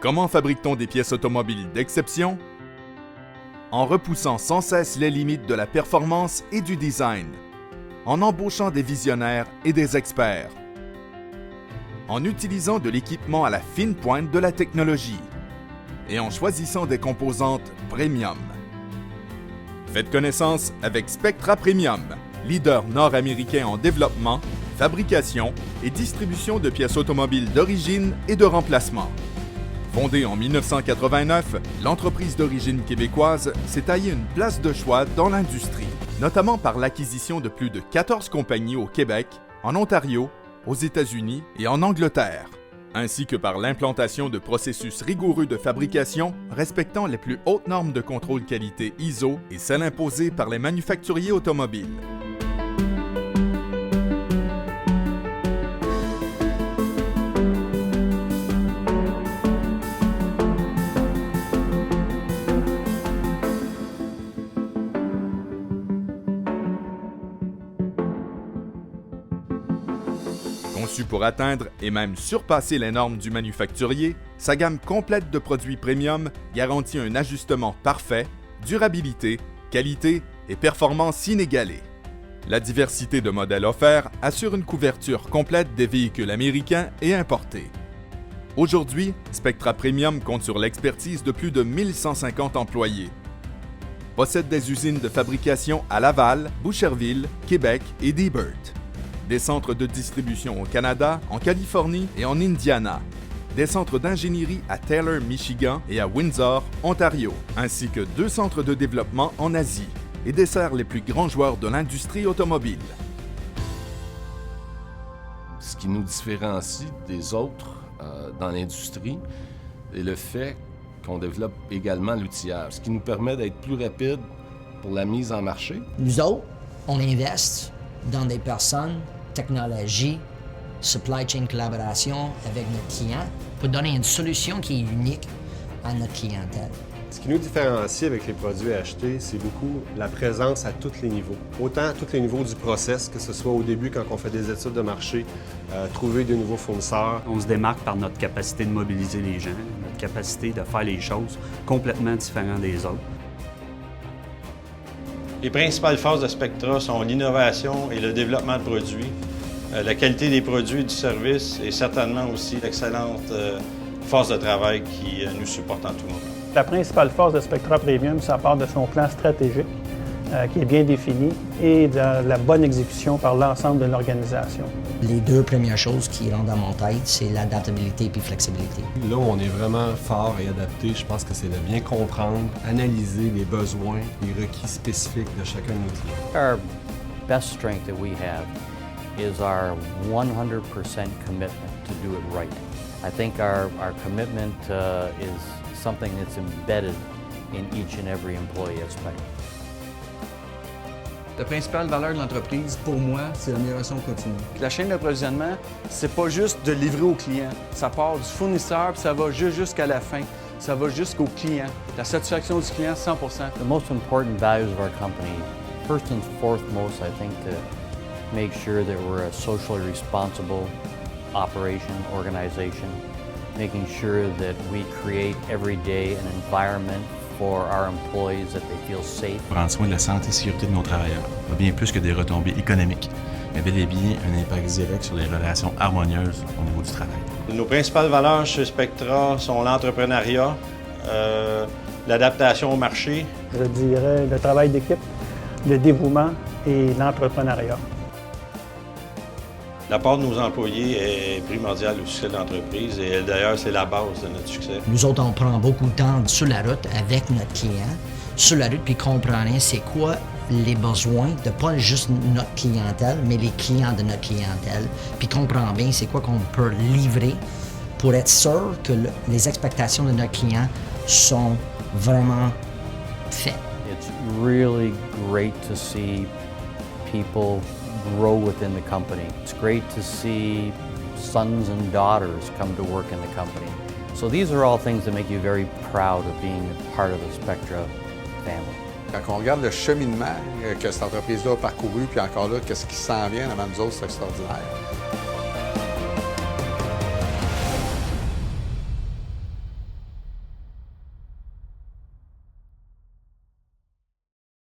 Comment fabrique-t-on des pièces automobiles d'exception? En repoussant sans cesse les limites de la performance et du design, en embauchant des visionnaires et des experts, en utilisant de l'équipement à la fine pointe de la technologie et en choisissant des composantes premium. Faites connaissance avec Spectra Premium, leader nord-américain en développement, fabrication et distribution de pièces automobiles d'origine et de remplacement. Fondée en 1989, l'entreprise d'origine québécoise s'est taillée une place de choix dans l'industrie, notamment par l'acquisition de plus de 14 compagnies au Québec, en Ontario, aux États-Unis et en Angleterre, ainsi que par l'implantation de processus rigoureux de fabrication respectant les plus hautes normes de contrôle qualité ISO et celles imposées par les manufacturiers automobiles. Conçu pour atteindre et même surpasser les normes du manufacturier, sa gamme complète de produits premium garantit un ajustement parfait, durabilité, qualité et performance inégalée. La diversité de modèles offerts assure une couverture complète des véhicules américains et importés. Aujourd'hui, Spectra Premium compte sur l'expertise de plus de 1150 employés. Possède des usines de fabrication à Laval, Boucherville, Québec et Debert. Des centres de distribution au Canada, en Californie et en Indiana, des centres d'ingénierie à Taylor, Michigan et à Windsor, Ontario, ainsi que 2 centres de développement en Asie et dessert les plus grands joueurs de l'industrie automobile. Ce qui nous différencie des autres dans l'industrie est le fait qu'on développe également l'outillage, ce qui nous permet d'être plus rapide pour la mise en marché. Nous autres, on investit dans des personnes, technologie, supply chain collaboration avec notre client pour donner une solution qui est unique à notre clientèle. Ce qui nous différencie avec les produits achetés, c'est beaucoup la présence à tous les niveaux. Autant à tous les niveaux du process, que ce soit au début quand on fait des études de marché, trouver de nouveaux fournisseurs. On se démarque par notre capacité de mobiliser les gens, notre capacité de faire les choses complètement différentes des autres. Les principales phases de Spectra sont l'innovation et le développement de produits, la qualité des produits et du service et certainement aussi l'excellente force de travail qui nous supporte en tout moment. La principale force de Spectra Premium, ça part de son plan stratégique qui est bien défini et de la bonne exécution par l'ensemble de l'organisation. Les 2 premières choses qui rentrent dans mon tête, c'est l'adaptabilité et flexibilité. Là où on est vraiment fort et adapté, je pense que c'est de bien comprendre, analyser les besoins, les requis spécifiques de chacun de nos clients. Our best strength that we have is our 100% commitment to do it right. I think our commitment is something that's embedded in each and every employee at Spectra. La principale valeur de l'entreprise, pour moi, c'est l'amélioration continue. La chaîne d'approvisionnement, c'est pas juste de livrer au client. Ça part du fournisseur, puis ça va jusqu'à la fin. Ça va jusqu'au client. La satisfaction du client, 100%. The most important values of our company, first and foremost, I think, to make sure that we're a socially responsible operation, organization, making sure that we create every day an environment for our employees that they feel safe. Prendre soin de la santé et sécurité de nos travailleurs, pas bien plus que des retombées économiques, mais bel et bien un impact direct sur les relations harmonieuses au niveau du travail. Nos principales valeurs chez Spectra sont l'entrepreneuriat, l'adaptation au marché. Je dirais le travail d'équipe, le dévouement et l'entrepreneuriat. La part de nos employés est primordiale au succès de l'entreprise et d'ailleurs, c'est la base de notre succès. Nous autres, on prend beaucoup de temps sur la route avec notre client, sur la route, puis comprendre c'est quoi les besoins de pas juste notre clientèle, mais les clients de notre clientèle, puis comprendre bien c'est quoi qu'on peut livrer pour être sûr que les expectations de notre client sont vraiment faites. It's really great to see people grow within the company. It's great to see sons and daughters come to work in the company. So these are all things that make you very proud of being a part of the Spectra family. Quand on regarde le cheminement que cette entreprise-là a parcouru, puis encore là, qu'est-ce qui s'en vient avant nous autres, c'est extraordinaire.